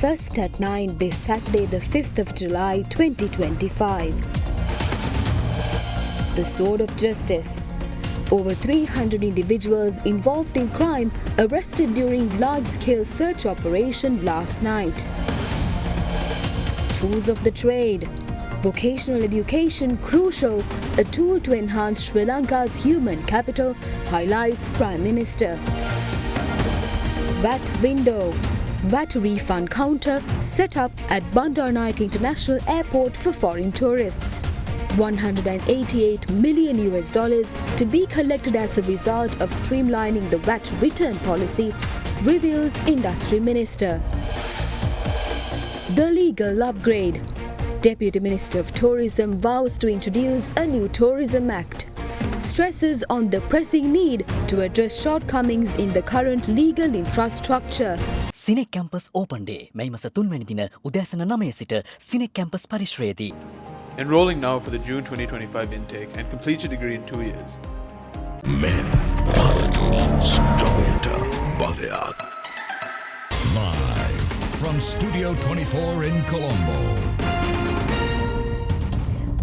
First at 9 this Saturday, the 5th of July 2025. The Sword of Justice. Over 300 individuals involved in crime arrested during large-scale search operation last night. Tools of the trade. Vocational education crucial, a tool to enhance Sri Lanka's human capital, highlights Prime Minister. VAT window. VAT refund counter set up at Bandaranaike International Airport for foreign tourists. $188 million to be collected as a result of streamlining the VAT return policy, reveals Industry Minister. The legal upgrade. Deputy Minister of Tourism vows to introduce a new Tourism Act. Stresses on the pressing need to address shortcomings in the current legal infrastructure. Cinec Campus Open Day. May masa 3 වෙනි දින උදෑසන 9 සිට Cinec Campus පරිශ්‍රයේදී. Enrolling now for the June 2025 intake and complete your degree in 2 years. Men, Paladins, Jovita, Baleak. Live from Studio 24 in Colombo.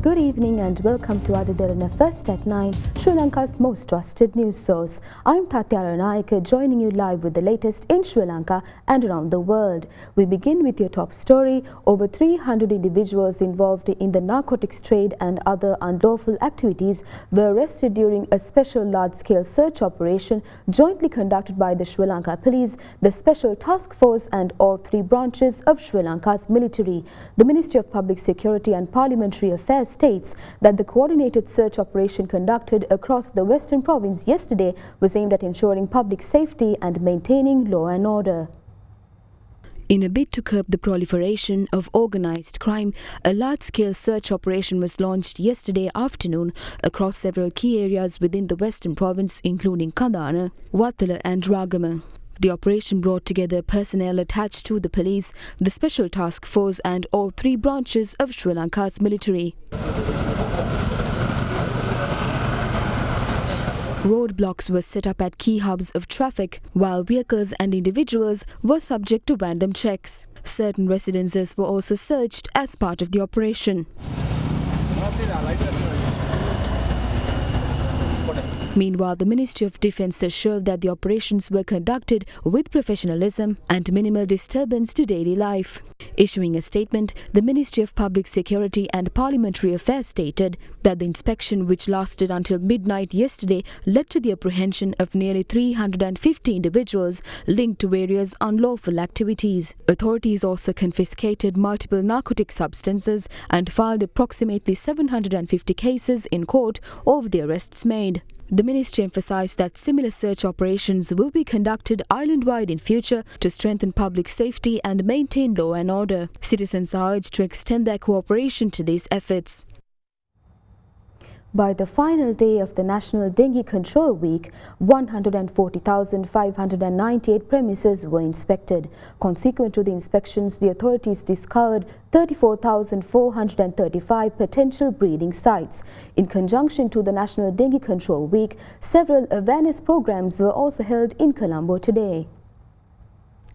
Good evening and welcome to Derana First at 9, Sri Lanka's most trusted news source. I'm Derana, joining you live with the latest in Sri Lanka and around the world. We begin with your top story. Over 300 individuals involved in the narcotics trade and other unlawful activities were arrested during a special large-scale search operation jointly conducted by the Sri Lanka Police, the Special Task Force and all 3 branches of Sri Lanka's military. The Ministry of Public Security and Parliamentary Affairs states that the coordinated search operation conducted across the Western Province yesterday was aimed at ensuring public safety and maintaining law and order. In a bid to curb the proliferation of organised crime, a large-scale search operation was launched yesterday afternoon across several key areas within the Western Province, including Kadana, Wattala and Ragama. The operation brought together personnel attached to the police, the Special Task Force and all 3 branches of Sri Lanka's military. Roadblocks were set up at key hubs of traffic, while vehicles and individuals were subject to random checks. Certain residences were also searched as part of the operation. Meanwhile, the Ministry of Defence assured that the operations were conducted with professionalism and minimal disturbance to daily life. Issuing a statement, the Ministry of Public Security and Parliamentary Affairs stated that the inspection, which lasted until midnight yesterday, led to the apprehension of nearly 350 individuals linked to various unlawful activities. Authorities also confiscated multiple narcotic substances and filed approximately 750 cases in court over the arrests made. The ministry emphasised that similar search operations will be conducted island-wide in future to strengthen public safety and maintain law and order. Citizens are urged to extend their cooperation to these efforts. By the final day of the National Dengue Control Week, 140,598 premises were inspected. Consequent to the inspections, the authorities discovered 34,435 potential breeding sites. In conjunction to the National Dengue Control Week, several awareness programs were also held in Colombo today.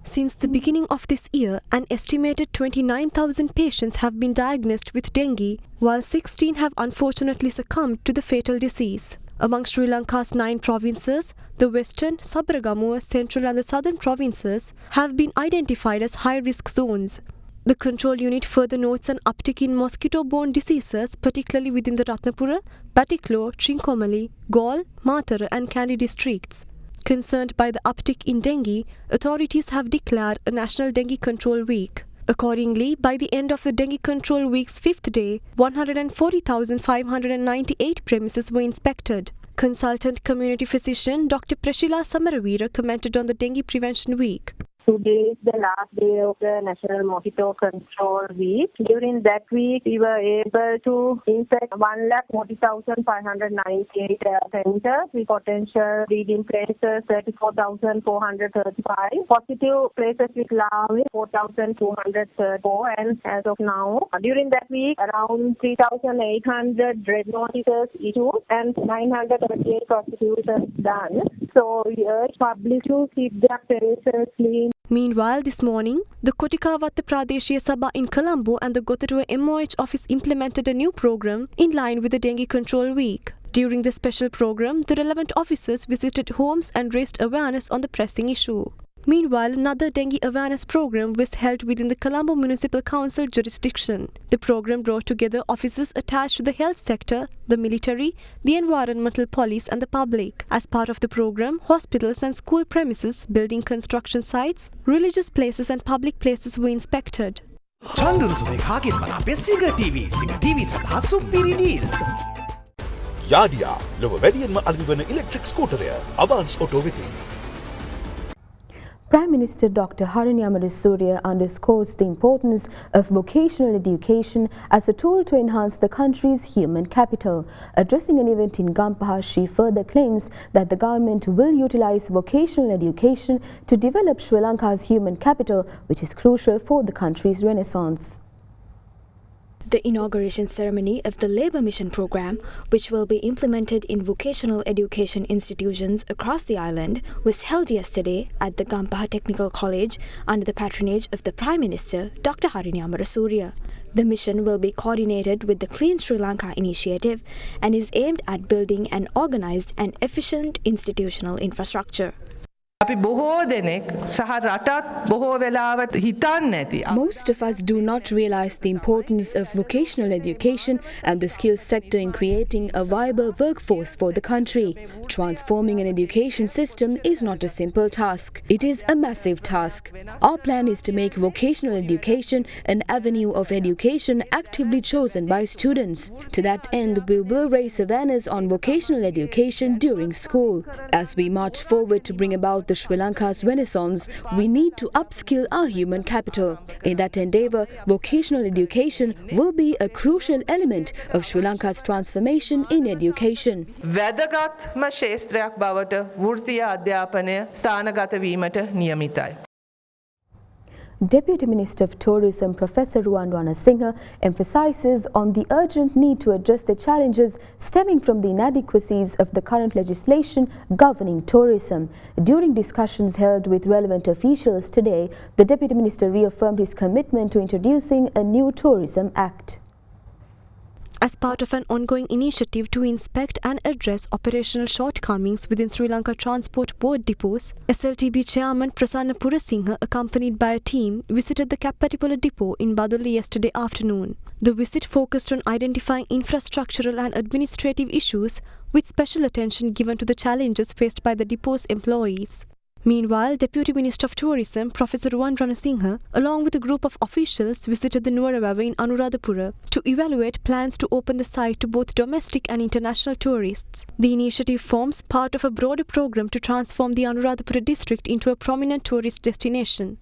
Since the beginning of this year, an estimated 29,000 patients have been diagnosed with dengue, while 16 have unfortunately succumbed to the fatal disease. Among Sri Lanka's 9 provinces, the western, Sabaragamuwa, central and the southern provinces have been identified as high-risk zones. The control unit further notes an uptick in mosquito-borne diseases, particularly within the Ratnapura, Batiklo, Trincomalee, Galle, Matara and Kandy districts. Concerned by the uptick in dengue, authorities have declared a National Dengue Control Week. Accordingly, by the end of the Dengue Control Week's 5th day, 140,598 premises were inspected. Consultant community physician Dr. Prashila Samaravira commented on the Dengue Prevention Week. Today is the last day of the National Mosquito Control Week. During that week, we were able to inspect 1,40,598 centers with potential breeding places 34,435, positive places with larvae 4,234, and as of now, during that week, around 3,800 red notices issued and 938 prosecutions done. So we urge public to keep their premises clean. Meanwhile, this morning, the Kotikavatta Pradeshiya Sabha in Colombo and the Gotharuwa MOH office implemented a new program in line with the Dengue Control Week. During the special program, the relevant officers visited homes and raised awareness on the pressing issue. Meanwhile, another dengue awareness program was held within the Colombo Municipal Council jurisdiction. The program brought together officers attached to the health sector, the military, the environmental police and the public. As part of the program, hospitals and school premises, building construction sites, religious places and public places were inspected. චන්දරුසුමේ කාගෙන් බලා බෙස්සිග TV සඳහා සුපිරි deal. යාඩියා ලොව වැඩියෙන්ම අලෙවි වන electric ස්කූටරය Abans auto වෙතින්. Prime Minister Dr. Harinyamaraju Surya underscores the importance of vocational education as a tool to enhance the country's human capital. Addressing an event in Gampaha, she further claims that the government will utilize vocational education to develop Sri Lanka's human capital, which is crucial for the country's renaissance. The inauguration ceremony of the Labour Mission program, which will be implemented in vocational education institutions across the island, was held yesterday at the Gampaha Technical College under the patronage of the Prime Minister, Dr. Harinyamaraju Surya. The mission will be coordinated with the Clean Sri Lanka initiative and is aimed at building an organised and efficient institutional infrastructure. Most of us do not realize the importance of vocational education and the skills sector in creating a viable workforce for the country. Transforming an education system is not a simple task. It is a massive task. Our plan is to make vocational education an avenue of education actively chosen by students. To that end, we will raise awareness on vocational education during school. As we march forward to bring about the Sri Lanka's renaissance, we need to upskill our human capital. In that endeavour, vocational education will be a crucial element of Sri Lanka's transformation in education. වැදගත්ම ශේත්‍රයක් බවට වෘත්තීය අධ්‍යාපනය ස්ථානගත වීමට නියමිතයි. Deputy Minister of Tourism Professor Ruwan Singha emphasises on the urgent need to address the challenges stemming from the inadequacies of the current legislation governing tourism. During discussions held with relevant officials today, the Deputy Minister reaffirmed his commitment to introducing a new Tourism Act. As part of an ongoing initiative to inspect and address operational shortcomings within Sri Lanka Transport Board depots, SLTB Chairman Prasanna Purasinghe, accompanied by a team, visited the Kappatipula depot in Badulla yesterday afternoon. The visit focused on identifying infrastructural and administrative issues, with special attention given to the challenges faced by the depot's employees. Meanwhile, Deputy Minister of Tourism Professor Ruwan Ranasinghe, along with a group of officials, visited the Nuwarawawa in Anuradhapura to evaluate plans to open the site to both domestic and international tourists. The initiative forms part of a broader program to transform the Anuradhapura district into a prominent tourist destination.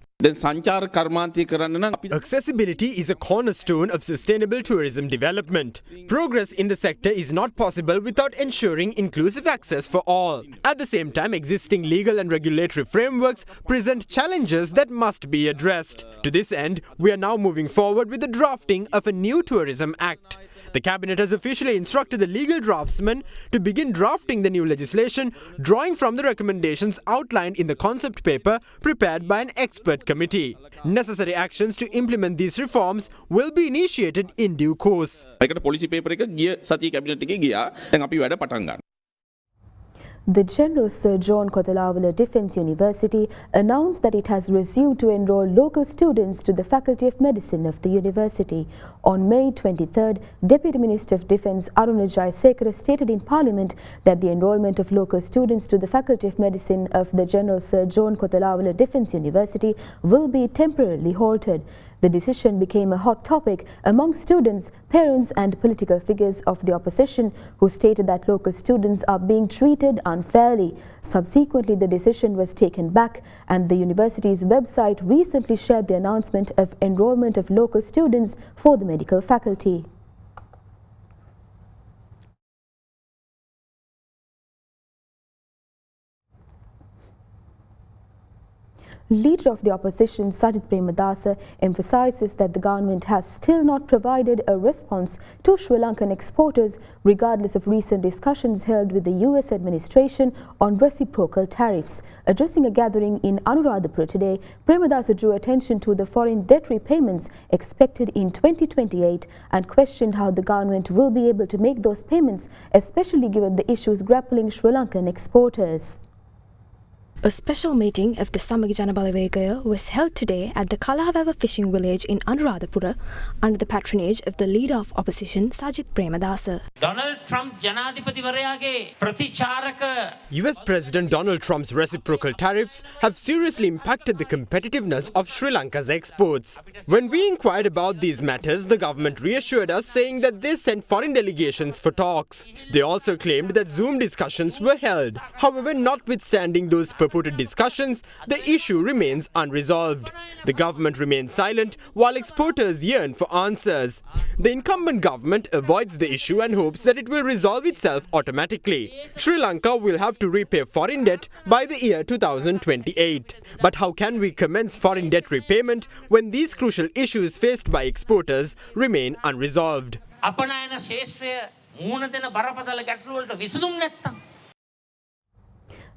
Accessibility is a cornerstone of sustainable tourism development. Progress in the sector is not possible without ensuring inclusive access for all. At the same time, existing legal and regulatory frameworks present challenges that must be addressed. To this end, we are now moving forward with the drafting of a new Tourism Act. The Cabinet has officially instructed the legal draftsman to begin drafting the new legislation, drawing from the recommendations outlined in the concept paper prepared by an expert committee. Necessary actions to implement these reforms will be initiated in due course. The General Sir John Kotalawala Defence University announced that it has resumed to enrol local students to the Faculty of Medicine of the university. On May 23rd, Deputy Minister of Defence Aruna Jayasekara stated in Parliament that the enrolment of local students to the Faculty of Medicine of the General Sir John Kotalawala Defence University will be temporarily halted. The decision became a hot topic among students, parents and political figures of the opposition who stated that local students are being treated unfairly. Subsequently, the decision was taken back and the university's website recently shared the announcement of enrollment of local students for the medical faculty. Leader of the opposition Sajith Premadasa emphasizes that the government has still not provided a response to Sri Lankan exporters regardless of recent discussions held with the US administration on reciprocal tariffs. Addressing a gathering in Anuradhapura today, Premadasa drew attention to the foreign debt repayments expected in 2028 and questioned how the government will be able to make those payments, especially given the issues grappling Sri Lankan exporters. A special meeting of the Samagi Janabalawegaya was held today at the Kalavawa fishing village in Anuradhapura under the patronage of the leader of opposition Sajith Premadasa. Donald Trump Janadipatiwarayage Praticharaka. US President Donald Trump's reciprocal tariffs have seriously impacted the competitiveness of Sri Lanka's exports. When we inquired about these matters, the government reassured us, saying that they sent foreign delegations for talks. They also claimed that Zoom discussions were held. However, notwithstanding those purported discussions, the issue remains unresolved. The government remains silent while exporters yearn for answers. The incumbent government avoids the issue and hopes that it will resolve itself automatically. Sri Lanka will have to repay foreign debt by the year 2028. But how can we commence foreign debt repayment when these crucial issues faced by exporters remain unresolved? අපනයන ශේෂ්ත්‍රය මූණ දෙන බරපතල ගැටලු වලට විසඳුම් නැත්තම්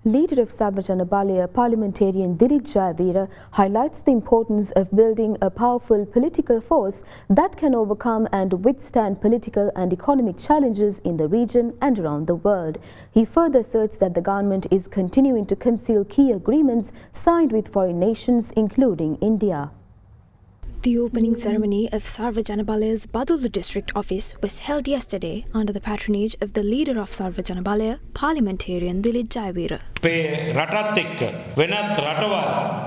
Leader of Sarva Janabalaya parliamentarian Dilip Jayavira highlights the importance of building a powerful political force that can overcome and withstand political and economic challenges in the region and around the world. He further asserts that the government is continuing to conceal key agreements signed with foreign nations, including India. The opening ceremony of Sarva Janabalaya's Badulla district office was held yesterday under the patronage of the leader of Sarva Janabalaya, parliamentarian Dilip Jayavira.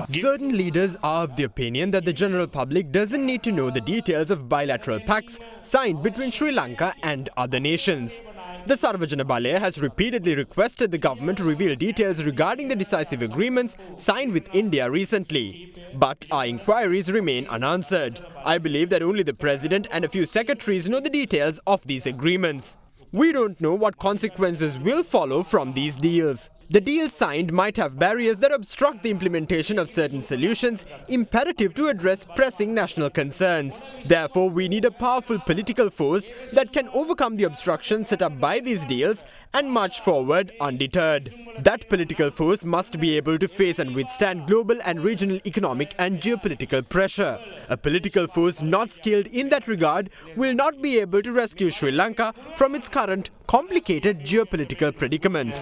Certain leaders are of the opinion that the general public doesn't need to know the details of bilateral pacts signed between Sri Lanka and other nations. The Sarva Janabalaya has repeatedly requested the government to reveal details regarding the decisive agreements signed with India recently. But our inquiries remain unanswered. I believe that only the President and a few secretaries know the details of these agreements. We don't know what consequences will follow from these deals. The deals signed might have barriers that obstruct the implementation of certain solutions imperative to address pressing national concerns. Therefore, we need a powerful political force that can overcome the obstructions set up by these deals and march forward undeterred. That political force must be able to face and withstand global and regional economic and geopolitical pressure. A political force not skilled in that regard will not be able to rescue Sri Lanka from its current complicated geopolitical predicament.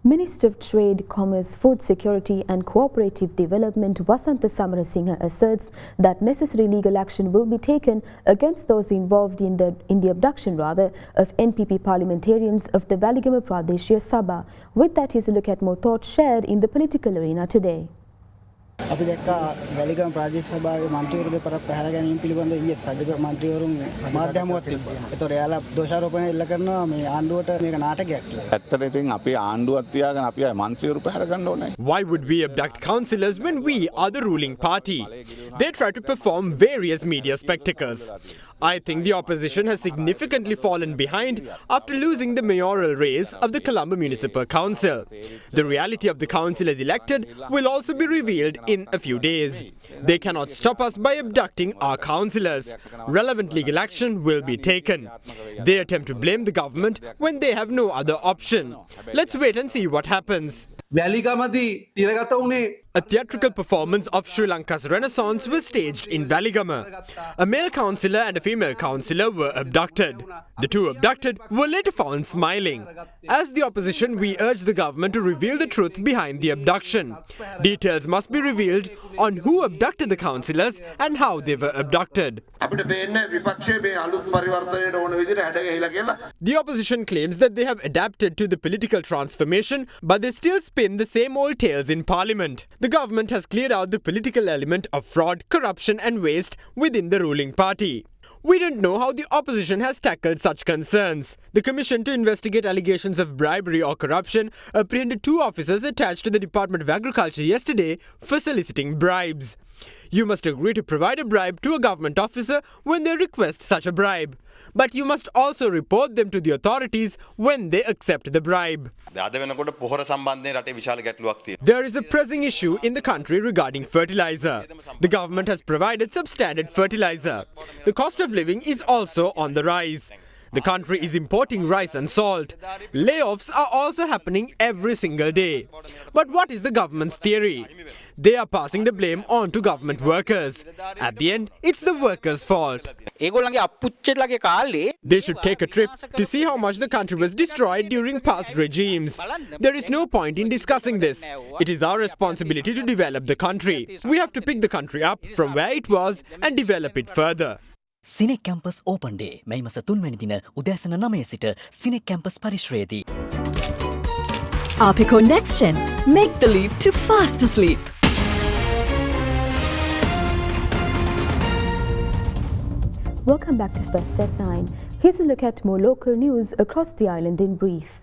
Minister of Trade, Commerce, Food Security and Cooperative Development Wasantha Samarasinghe asserts that necessary legal action will be taken against those involved in the abduction of NPP parliamentarians of the Waligama Pradeshya Sabha. With that is a look at more thoughts shared in the political arena today. අපි දැක්කා වැලිගම ප්‍රාදේශ සභාවේ මන්ත්‍රීවරු දෙපාරක් පැහැර ගැනීම පිළිබඳව ඊයේ සජිත මන්ත්‍රීවරුන් මාධ්‍යමුවත් තිබ්බා. ඒතකොට එයාලා දෝෂාරෝපණය එල්ල කරනවා මේ ආණ්ඩුවට මේක නාටකයක් කියලා. ඇත්තට ඉතින් අපි ආණ්ඩුවත් තියාගෙන අපි මන්ත්‍රීවරු පැහැර ගන්න ඕනේ. Why would we abduct councillors when we are the ruling party? They try to perform various media spectacles. I think the opposition has significantly fallen behind after losing the mayoral race of the Colombo Municipal Council. The reality of the council as elected will also be revealed in a few days. They cannot stop us by abducting our councillors. Relevant legal action will be taken. They attempt to blame the government when they have no other option. Let's wait and see what happens. A theatrical performance of Sri Lanka's Renaissance was staged in Waligama. A male councillor and a female councillor were abducted. The two abducted were later found smiling. As the opposition, we urge the government to reveal the truth behind the abduction. Details must be revealed on who abducted the councillors and how they were abducted. The opposition claims that they have adapted to the political transformation, but they still spin the same old tales in parliament. The government has cleared out the political element of fraud, corruption and waste within the ruling party. We don't know how the opposition has tackled such concerns. The Commission to investigate allegations of bribery or corruption apprehended 2 officers attached to the Department of Agriculture yesterday for soliciting bribes. You must agree to provide a bribe to a government officer when they request such a bribe. but you must also report them to the authorities when they accept the bribe. There is a pressing issue in the country regarding fertilizer. The government has provided substandard fertilizer. The cost of living is also on the rise. The country is importing rice and salt. Layoffs are also happening every single day. But what is the government's theory? They are passing the blame on to government workers. At the end, it's the workers' fault. They should take a trip to see how much the country was destroyed during past regimes. There is no point in discussing this. It is our responsibility to develop the country. We have to pick the country up from where it was and develop it further. Sinec campus open day මැයි මස 3 වැනි දින උදෑසන 9 සිට Sinec campus පරිශ්‍රයේදී. Apico Next Gen. Make the leap to faster sleep. Welcome back to First at 9. Here's a look at more local news across the island in brief.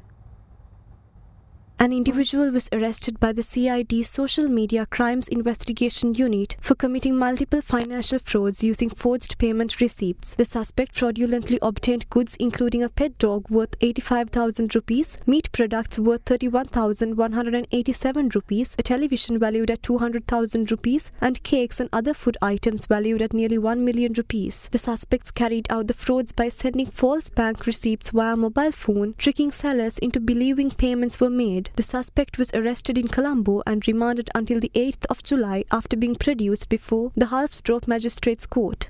An individual was arrested by the CID Social Media Crimes Investigation Unit for committing multiple financial frauds using forged payment receipts. The suspect fraudulently obtained goods including a pet dog worth 85,000 rupees, meat products worth 31,187 rupees, a television valued at 200,000 rupees, and cakes and other food items valued at nearly 1 million rupees. The suspects carried out the frauds by sending false bank receipts via mobile phone, tricking sellers into believing payments were made. The suspect was arrested in Colombo and remanded until the 8th of July after being produced before the Halfstrop Magistrates Court.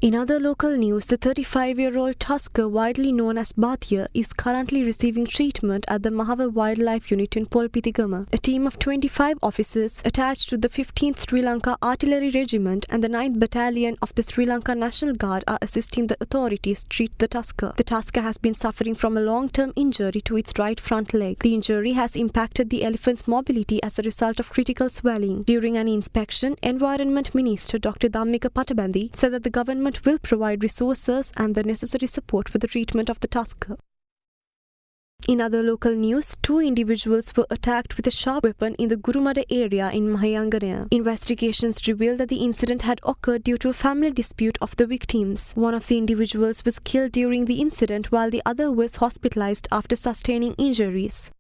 In other local news, the 35-year-old tusker widely known as Bhatia is currently receiving treatment at the Mahava Wildlife Unit in Polpitigama. A team of 25 officers attached to the 15th Sri Lanka Artillery Regiment and the 9th Battalion of the Sri Lanka National Guard are assisting the authorities treat the tusker. The tusker has been suffering from a long-term injury to its right front leg. The injury has impacted the elephant's mobility as a result of critical swelling. During an inspection, Environment Minister Dr. Dhammika Patabandi said that the government will provide resources and the necessary support for the treatment of the tusker. In other local news, 2 individuals were attacked with a sharp weapon in the Gurumada area in Mahayanganaya. Investigations revealed that the incident had occurred due to a family dispute of the victims. One of the individuals was killed during the incident while the other was hospitalized after sustaining injuries.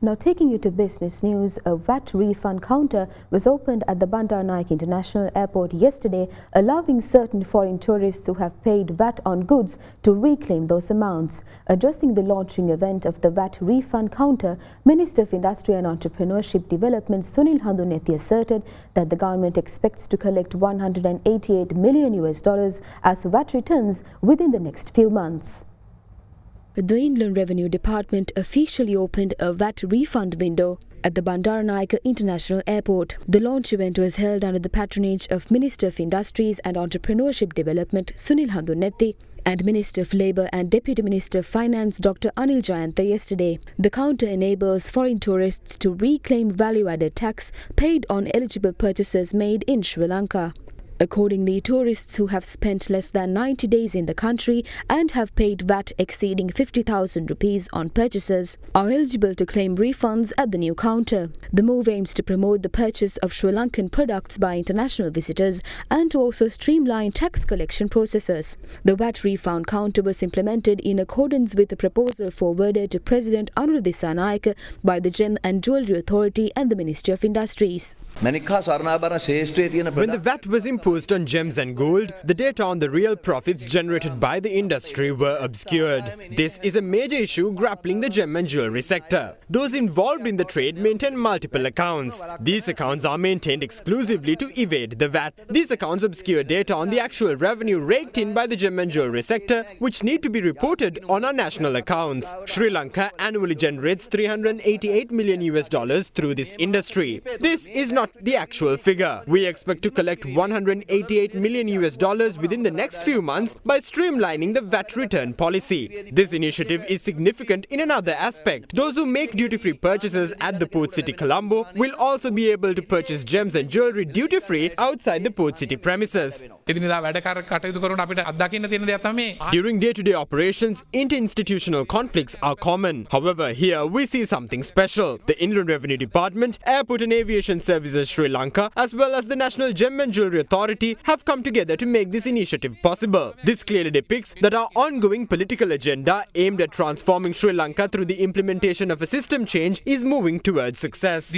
Now taking you to business news, a VAT refund counter was opened at the Bandar Naik International Airport yesterday, allowing certain foreign tourists who have paid VAT on goods to reclaim those amounts. Addressing the launching event of the VAT refund counter, Minister of Industry and Entrepreneurship Development Sunil Handunethi asserted that the government expects to collect $188 million as VAT returns within the next few months. The Inland Revenue Department officially opened a VAT refund window at the Bandar Naik International Airport. The launch event was held under the patronage of Minister of Industries and Entrepreneurship Development Sunil Handunethi and Minister of Labour and Deputy Minister of Finance Dr. Anil Jayantha yesterday. The counter enables foreign tourists to reclaim value-added tax paid on eligible purchases made in Sri Lanka. Accordingly, tourists who have spent less than 90 days in the country and have paid VAT exceeding 50,000 rupees on purchases are eligible to claim refunds at the new counter. The move aims to promote the purchase of Sri Lankan products by international visitors and to also streamline tax collection processes. The VAT refund counter was implemented in accordance with the proposal forwarded to President Anuruddha Dissanayake by the Gem and Jewellery Authority and the Ministry of Industries. When the VAT was imposed on gems and gold, the data on the real profits generated by the industry were obscured. This is a major issue grappling the gem and jewellery sector. Those involved in the trade maintain multiple accounts. These accounts are maintained exclusively to evade the VAT. These accounts obscure data on the actual revenue raked in by the gem and jewellery sector, which need to be reported on our national accounts. Sri Lanka annually generates $388 million through this industry. This is not the actual figure. We expect to collect $188 $188 million within the next few months by streamlining the VAT return policy. This initiative is significant in another aspect. Those who make duty-free purchases at the port city Colombo will also be able to purchase gems and jewelry duty-free outside the port city premises. During day-to-day operations, inter-institutional conflicts are common. However, here we see something special. The Inland Revenue Department, Airport and Aviation Services Sri Lanka, as well as the National Gem and Jewelry Authority have come together to make this initiative possible. This clearly depicts that our ongoing political agenda aimed at transforming Sri Lanka through the implementation of a system change is moving towards success.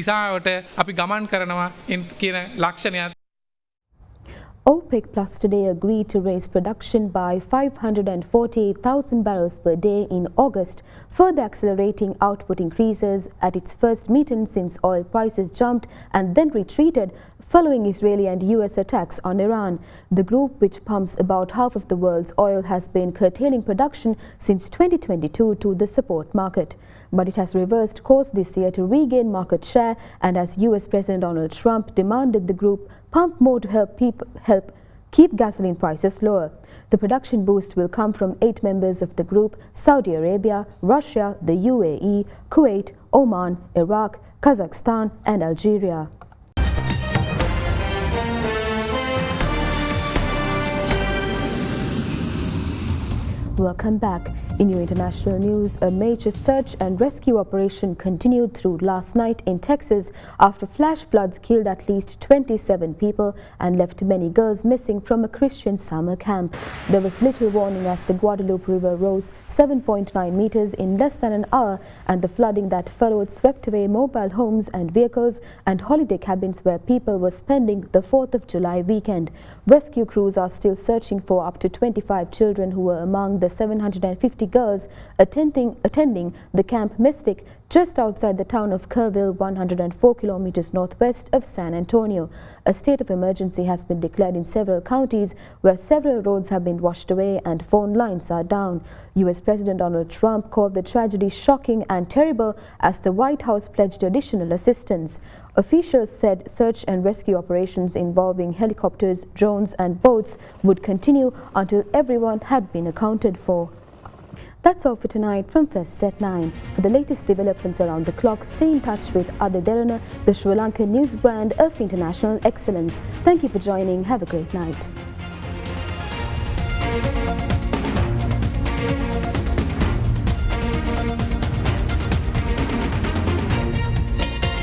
OPEC Plus today agreed to raise production by 548,000 barrels per day in August, further accelerating output increases at its first meeting since oil prices jumped and then retreated following Israeli and US attacks on Iran. The group, which pumps about half of the world's oil, has been curtailing production since 2022 to the support market. But it has reversed course this year to regain market share, and as US President Donald Trump demanded the group pump more to help keep gasoline prices lower. The production boost will come from 8 members of the group: Saudi Arabia, Russia, the UAE, Kuwait, Oman, Iraq, Kazakhstan and Algeria. Welcome back. In your international news, a major search and rescue operation continued through last night in Texas after flash floods killed at least 27 people and left many girls missing from a Christian summer camp. There was little warning as the Guadalupe River rose 7.9 meters in less than an hour, and the flooding that followed swept away mobile homes and vehicles and holiday cabins where people were spending the 4th of July weekend. Rescue crews are still searching for up to 25 children who were among the 750 girls attending the Camp Mystic just outside the town of Kerrville, 104 kilometers northwest of San Antonio. A state of emergency has been declared in several counties where several roads have been washed away and phone lines are down. US President Donald Trump called the tragedy shocking and terrible as the White House pledged additional assistance. Officials said search and rescue operations involving helicopters, drones and boats would continue until everyone had been accounted for. That's all for tonight from First at 9. For the latest developments around the clock, stay in touch with Derana, the Sri Lankan news brand of international excellence. Thank you for joining. Have a great night.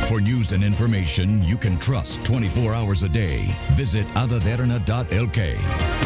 For news and information you can trust 24 hours a day, visit adaderana.lk.